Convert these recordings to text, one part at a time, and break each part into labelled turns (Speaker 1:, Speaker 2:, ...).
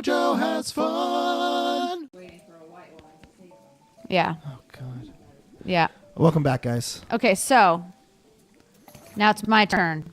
Speaker 1: JoJo has fun.
Speaker 2: Yeah.
Speaker 1: Oh, God.
Speaker 2: Yeah.
Speaker 1: Welcome back, guys.
Speaker 2: Okay, so now it's my turn.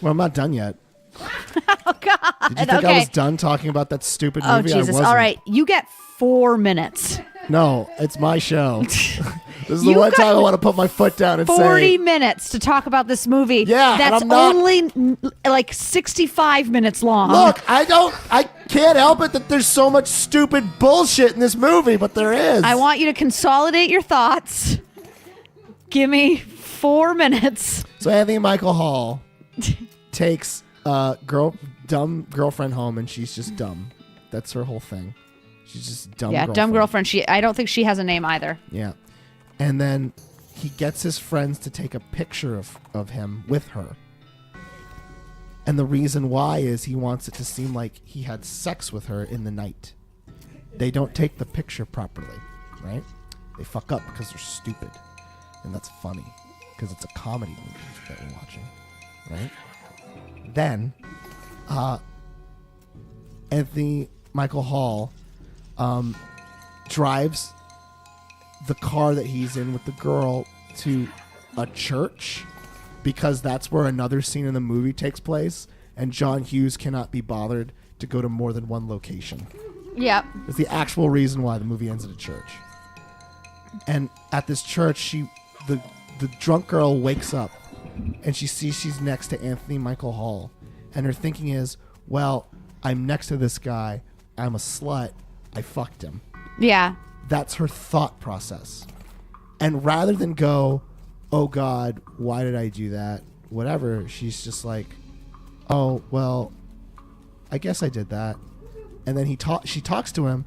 Speaker 1: Well, I'm not done yet.
Speaker 2: Oh, God.
Speaker 1: Did you think I was done talking about that stupid movie?
Speaker 2: Oh, Jesus.
Speaker 1: I wasn't.
Speaker 2: All right. You get 4 minutes.
Speaker 1: No, it's my show. This is the one time I want to put my foot down and
Speaker 2: 40 minutes to talk about this movie.
Speaker 1: Yeah,
Speaker 2: that's
Speaker 1: and I'm not,
Speaker 2: only like 65 minutes long.
Speaker 1: Look, I can't help it that there's so much stupid bullshit in this movie, but there is.
Speaker 2: I want you to consolidate your thoughts. Give me 4 minutes.
Speaker 1: So Anthony Michael Hall takes dumb girlfriend home, and she's just dumb. That's her whole thing. She's just dumb.
Speaker 2: Yeah,
Speaker 1: girlfriend.
Speaker 2: dumb girlfriend. I don't think she has a name either.
Speaker 1: Yeah. And then he gets his friends to take a picture of him with her. And the reason why is he wants it to seem like he had sex with her in the night. They don't take the picture properly, right? They fuck up because they're stupid. And that's funny because it's a comedy movie that we're watching, right? Then, Anthony Michael Hall drives the car that he's in with the girl to a church because that's where another scene in the movie takes place, and John Hughes cannot be bothered to go to more than one location.
Speaker 2: Yep.
Speaker 1: It's the actual reason why the movie ends at a church. And at this church, the drunk girl wakes up and she sees she's next to Anthony Michael Hall, and her thinking is, well, I'm next to this guy, I'm a slut, I fucked him.
Speaker 2: Yeah.
Speaker 1: That's her thought process. And rather than go, oh God, why did I do that? Whatever, she's just like, oh, well, I guess I did that. And then she talks to him,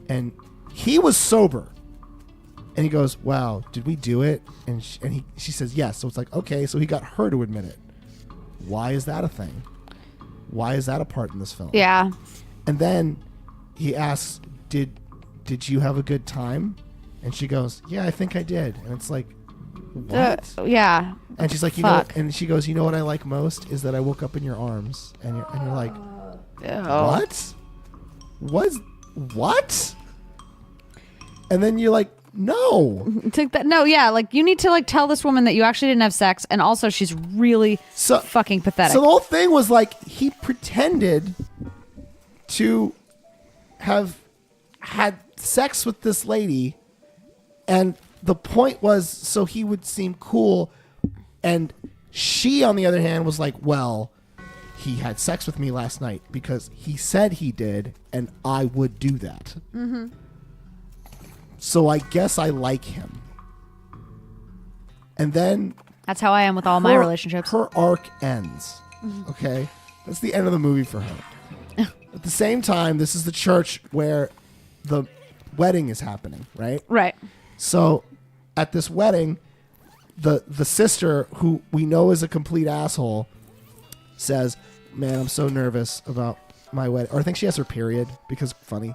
Speaker 1: and he was sober. And he goes, wow, did we do it? And she says, yes. So it's like, okay, so he got her to admit it. Why is that a thing? Why is that a part in this film?
Speaker 2: Yeah.
Speaker 1: And then he asks, did you have a good time? And she goes, yeah, I think I did. And it's like, what?
Speaker 2: Yeah.
Speaker 1: And she's like,
Speaker 2: Fuck.
Speaker 1: and she goes, you know what I like most is that I woke up in your arms. And you're like, what? What? And then you're like, no.
Speaker 2: No, yeah, like you need to like tell this woman that you actually didn't have sex, and also she's really fucking pathetic.
Speaker 1: So the whole thing was like he pretended to have had sex with this lady, and the point was so he would seem cool, and she on the other hand was like, well, he had sex with me last night because he said he did, and I would do that. Mm-hmm. So I guess I like him. And then
Speaker 2: that's how I am with all my relationships.
Speaker 1: Her arc ends. Okay? That's the end of the movie for her. At the same time, this is the church where the wedding is happening, right?
Speaker 2: Right.
Speaker 1: So at this wedding, the sister, who we know is a complete asshole, says, man, I'm so nervous about my wedding. Or I think she has her period because funny.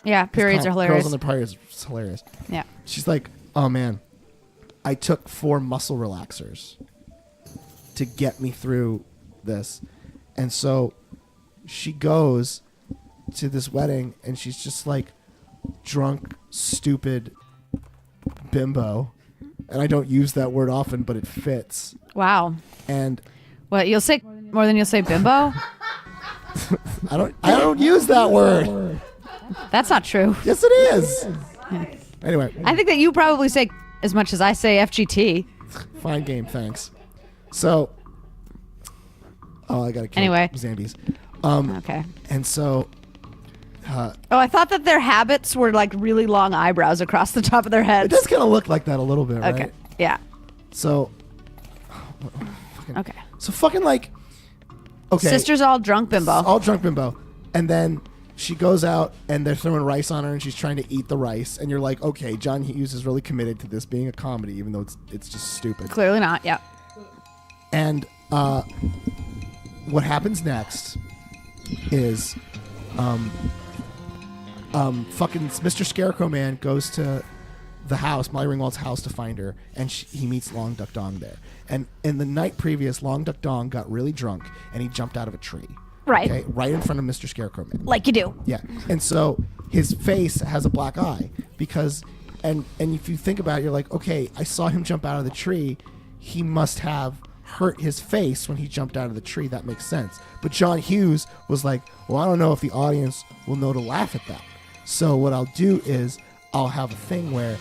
Speaker 2: Yeah, periods are hilarious.
Speaker 1: Girls on their periods is hilarious.
Speaker 2: Yeah.
Speaker 1: She's like, oh man, I took 4 muscle relaxers to get me through this. And so she goes to this wedding and she's just like drunk, stupid bimbo. And I don't use that word often, but it fits.
Speaker 2: Wow.
Speaker 1: And
Speaker 2: what, you'll say more than you'll say bimbo?
Speaker 1: I don't use that word.
Speaker 2: That's not true.
Speaker 1: Yes, it is. Anyway.
Speaker 2: I think that you probably say as much as I say FGT.
Speaker 1: Fine game, thanks. So, I got to kill Zambies.
Speaker 2: Okay.
Speaker 1: And so...
Speaker 2: I thought that their habits were like really long eyebrows across the top of their heads.
Speaker 1: It does kind of look like that a little bit, right?
Speaker 2: Okay, yeah.
Speaker 1: So...
Speaker 2: Okay.
Speaker 1: So fucking like... Okay.
Speaker 2: Sister's all drunk bimbo.
Speaker 1: All drunk bimbo. And then... She goes out and they're throwing rice on her and she's trying to eat the rice. And you're like, okay, John Hughes is really committed to this being a comedy, even though it's just stupid.
Speaker 2: Clearly not, yeah.
Speaker 1: And what happens next is fucking Mr. Scarecrow Man goes to the house, Molly Ringwald's house, to find her. And he meets Long Duck Dong there. And in the night previous, Long Duck Dong got really drunk and he jumped out of a tree.
Speaker 2: Right.
Speaker 1: Okay, right in front of Mr. Scarecrow Man.
Speaker 2: Like you do.
Speaker 1: Yeah. And so his face has a black eye because and if you think about it, you're like, okay, I saw him jump out of the tree. He must have hurt his face when he jumped out of the tree. That makes sense. But John Hughes was like, well, I don't know if the audience will know to laugh at that. So what I'll do is I'll have a thing where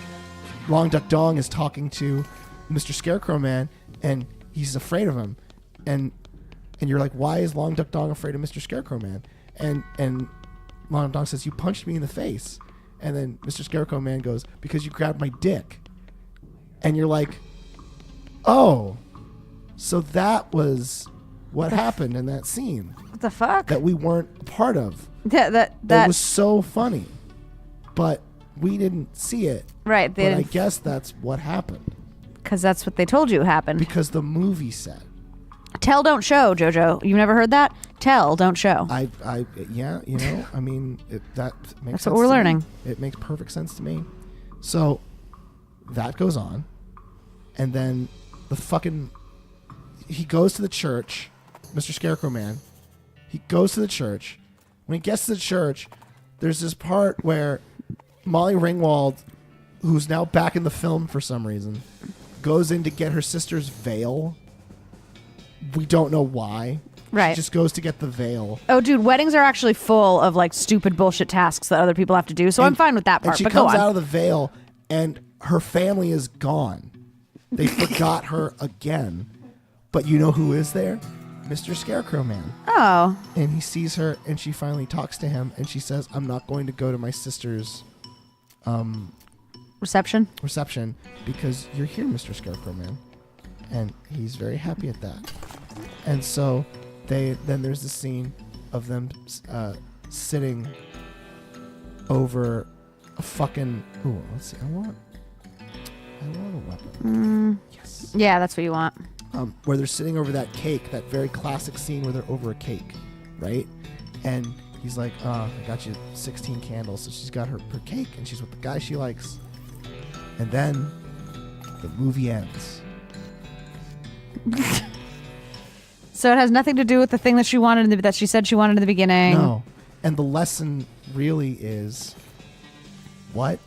Speaker 1: Long Duck Dong is talking to Mr. Scarecrow Man and he's afraid of him. And you're like, why is Long Duck Dong afraid of Mr. Scarecrow Man? And Long Duck Dong says, you punched me in the face. And then Mr. Scarecrow Man goes, because you grabbed my dick. And you're like, oh, so that was what happened in that scene.
Speaker 2: What the fuck?
Speaker 1: That we weren't a part of.
Speaker 2: That
Speaker 1: It was so funny. But we didn't see it.
Speaker 2: Right.
Speaker 1: But I guess that's what happened.
Speaker 2: Because that's what they told you happened.
Speaker 1: Because the movie said.
Speaker 2: Tell, don't show, JoJo. You've never heard that? Tell, don't show.
Speaker 1: Yeah, you know, I mean, that makes sense.
Speaker 2: That's what we're learning.
Speaker 1: It makes perfect sense to me. So that goes on. And then he goes to the church, Mr. Scarecrow Man. He goes to the church. When he gets to the church, there's this part where Molly Ringwald, who's now back in the film for some reason, goes in to get her sister's veil. We don't know why.
Speaker 2: Right.
Speaker 1: She just goes to get the veil.
Speaker 2: Oh, dude, weddings are actually full of like stupid bullshit tasks that other people have to do. So I'm fine with that part.
Speaker 1: And she
Speaker 2: but
Speaker 1: comes
Speaker 2: go on.
Speaker 1: out of the veil, and her family is gone. They forgot her again. But you know who is there? Mr. Scarecrow Man.
Speaker 2: Oh.
Speaker 1: And he sees her, and she finally talks to him, and she says, I'm not going to go to my sister's
Speaker 2: reception
Speaker 1: because you're here, Mr. Scarecrow Man. And he's very happy at that. And so then there's the scene of them sitting over a fucking... Ooh, let's see. I want a weapon. Yes.
Speaker 2: Yeah, that's what you want.
Speaker 1: Where they're sitting over that cake, that very classic scene where they're over a cake, right? And he's like, I got you 16 candles. So she's got her cake, and she's with the guy she likes. And then the movie ends.
Speaker 2: So it has nothing to do with the thing that she wanted that she said she wanted in the beginning.
Speaker 1: No. And the lesson really is what?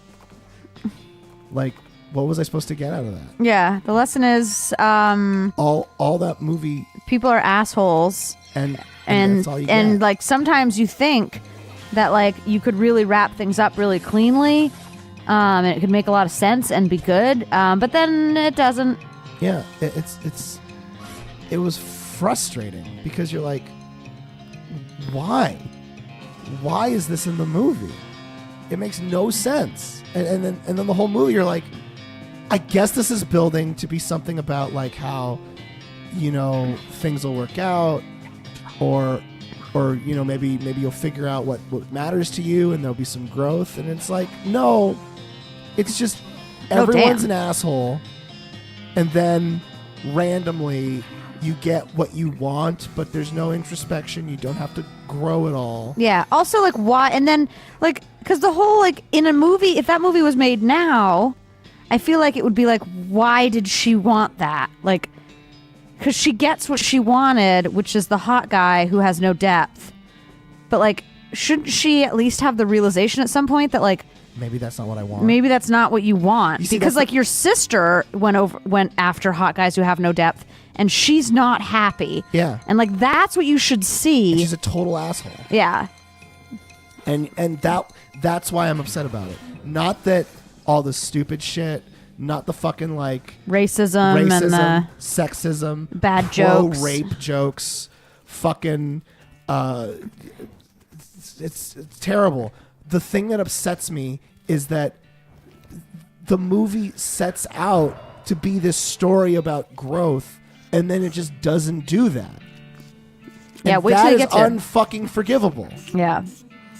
Speaker 1: Like, what was I supposed to get out of that?
Speaker 2: Yeah, the lesson is
Speaker 1: all that movie,
Speaker 2: people are assholes,
Speaker 1: and that's all you get.
Speaker 2: And like sometimes you think that like you could really wrap things up really cleanly, and it could make a lot of sense and be good, but then it doesn't.
Speaker 1: Yeah, it was frustrating because you're like, why is this in the movie? It makes no sense. And then the whole movie you're like, I guess this is building to be something about like how, you know, things will work out, or you know, maybe you'll figure out what matters to you and there'll be some growth. And it's like, no, it's just everyone's an asshole. And then randomly you get what you want, but there's no introspection. You don't have to grow at all.
Speaker 2: Yeah. Also, like, why? And then, like, because the whole, like, in a movie, if that movie was made now, I feel like it would be like, why did she want that? Like, because she gets what she wanted, which is the hot guy who has no depth. But, like, shouldn't she at least have the realization at some point that, like,
Speaker 1: maybe that's not what I want.
Speaker 2: Maybe that's not what you want.
Speaker 1: You see,
Speaker 2: because like your sister went after hot guys who have no depth, and she's not happy.
Speaker 1: Yeah.
Speaker 2: And like that's what you should see.
Speaker 1: And she's a total asshole.
Speaker 2: Yeah.
Speaker 1: And that's why I'm upset about it. Not that all the stupid shit, not the fucking like
Speaker 2: racism and
Speaker 1: sexism,
Speaker 2: bad jokes,
Speaker 1: rape jokes, fucking it's terrible. The thing that upsets me is that the movie sets out to be this story about growth, and then it just doesn't do that.
Speaker 2: Yeah,
Speaker 1: and
Speaker 2: wait till you get to
Speaker 1: unfucking forgivable.
Speaker 2: Yeah.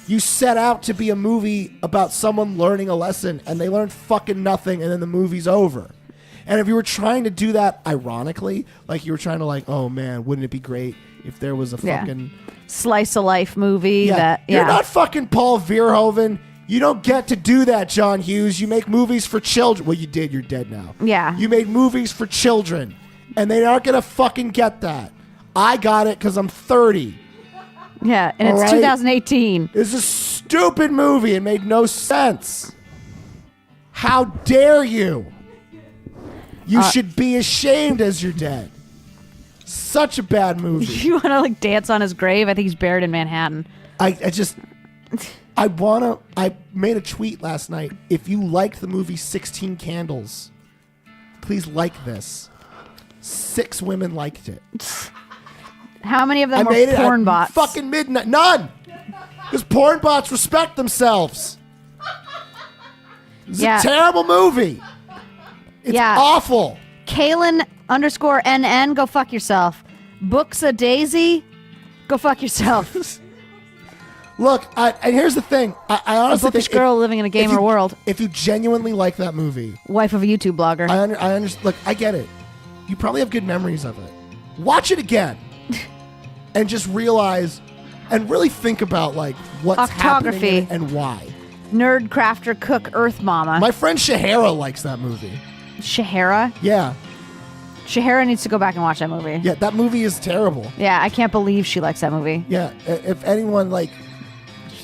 Speaker 1: You set out to be a movie about someone learning a lesson, and they learn fucking nothing, and then the movie's over. And if you were trying to do that ironically, like you were trying to like, oh man, wouldn't it be great if there was a fucking
Speaker 2: slice of life movie that
Speaker 1: You're not fucking Paul Verhoeven. You don't get to do that, John Hughes. You make movies for children. Well, you did. You're dead now.
Speaker 2: Yeah.
Speaker 1: You made movies for children, and they aren't going to fucking get that. I got it because I'm 30.
Speaker 2: Yeah, and
Speaker 1: All
Speaker 2: it's
Speaker 1: right?
Speaker 2: 2018.
Speaker 1: It's a stupid movie. It made no sense. How dare you? You should be ashamed as you're dead. Such a bad movie.
Speaker 2: You want to like dance on his grave? I think he's buried in Manhattan.
Speaker 1: I made a tweet last night. If you liked the movie 16 Candles, please like this. 6 women liked it.
Speaker 2: How many of them
Speaker 1: I made
Speaker 2: were
Speaker 1: it
Speaker 2: porn
Speaker 1: at
Speaker 2: bots?
Speaker 1: fucking midnight. None! Because porn bots respect themselves. It's a terrible movie. It's awful.
Speaker 2: Kalen_NN, go fuck yourself. Books a Daisy, go fuck yourself.
Speaker 1: Look, and here's the thing. I honestly
Speaker 2: A bookish
Speaker 1: think
Speaker 2: girl living in a gamer world.
Speaker 1: If you genuinely like that movie,
Speaker 2: Wife of a YouTube blogger.
Speaker 1: I understand. Look, I get it. You probably have good memories of it. Watch it again, and just realize, and really think about like what's happening in it and why.
Speaker 2: Nerd, crafter, cook, earth mama.
Speaker 1: My friend Shahara likes that movie.
Speaker 2: Shahara?
Speaker 1: Yeah.
Speaker 2: Shahara needs to go back and watch that movie.
Speaker 1: Yeah, that movie is terrible.
Speaker 2: Yeah, I can't believe she likes that movie.
Speaker 1: Yeah, if anyone like,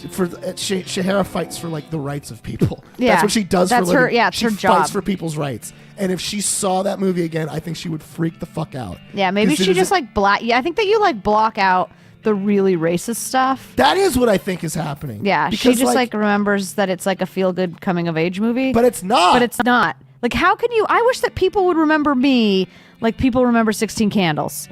Speaker 1: Shahara fights for like the rights of people.
Speaker 2: Yeah,
Speaker 1: that's what she does for a living.
Speaker 2: It's her job.
Speaker 1: She fights for people's rights. And if she saw that movie again, I think she would freak the fuck out.
Speaker 2: Yeah, maybe she just like block. Yeah, I think that you like block out the really racist stuff.
Speaker 1: That is what I think is happening.
Speaker 2: Yeah, because she just like remembers that it's like a feel good coming of age movie.
Speaker 1: But it's not.
Speaker 2: But it's not. Like, how can you? I wish that people would remember me like people remember 16 Candles.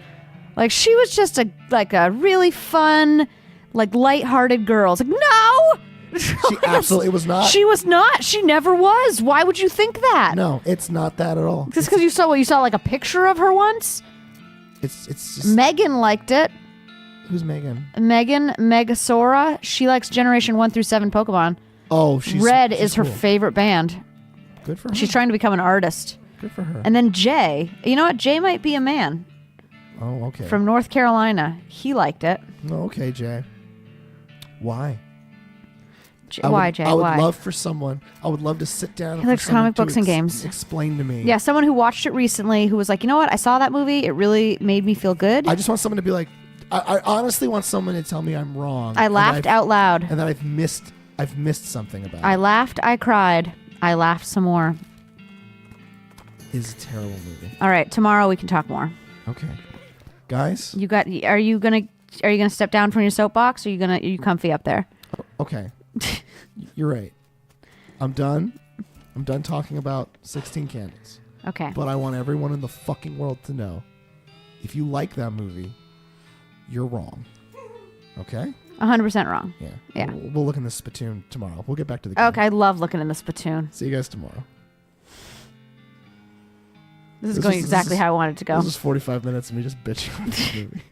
Speaker 2: Like, she was just a really fun, like lighthearted girl. It's like, no!
Speaker 1: She absolutely was not.
Speaker 2: She was not. She never was. Why would you think that?
Speaker 1: No, it's not that at all.
Speaker 2: Just because you saw like a picture of her once?
Speaker 1: It's just...
Speaker 2: Megan liked it.
Speaker 1: Who's Megan?
Speaker 2: Megan Megasora. She likes Generation 1 through 7 Pokemon.
Speaker 1: Oh,
Speaker 2: Red is her favorite band.
Speaker 1: Good for her.
Speaker 2: She's trying to become an artist.
Speaker 1: Good for her.
Speaker 2: And then Jay. You know what? Jay might be a man.
Speaker 1: Oh, okay.
Speaker 2: From North Carolina. He liked it.
Speaker 1: Oh, okay, Jay. Why?
Speaker 2: Why, Jay?
Speaker 1: I would
Speaker 2: Why?
Speaker 1: love for someone. I would love to sit down.
Speaker 2: He likes comic books and games.
Speaker 1: Explain to me.
Speaker 2: Yeah, someone who watched it recently who was like, you know what? I saw that movie. It really made me feel good.
Speaker 1: I just want someone to be like, I honestly want someone to tell me I'm wrong.
Speaker 2: I laughed out loud.
Speaker 1: And that I've missed something about it.
Speaker 2: I laughed. I cried. I laughed some more.
Speaker 1: It's a terrible movie.
Speaker 2: All right, tomorrow we can talk more.
Speaker 1: Okay, guys.
Speaker 2: Are you gonna step down from your soapbox? Or are you comfy up there?
Speaker 1: Okay, you're right. I'm done. I'm done talking about 16 Candles.
Speaker 2: Okay.
Speaker 1: But I want everyone in the fucking world to know, if you like that movie, you're wrong. Okay?
Speaker 2: 100% wrong.
Speaker 1: Yeah.
Speaker 2: Yeah.
Speaker 1: We'll look in the spittoon tomorrow. We'll get back to the game.
Speaker 2: Okay, I love looking in the spittoon.
Speaker 1: See you guys tomorrow.
Speaker 2: This is going exactly how I wanted it to go.
Speaker 1: This is 45 minutes of me just bitching about this movie.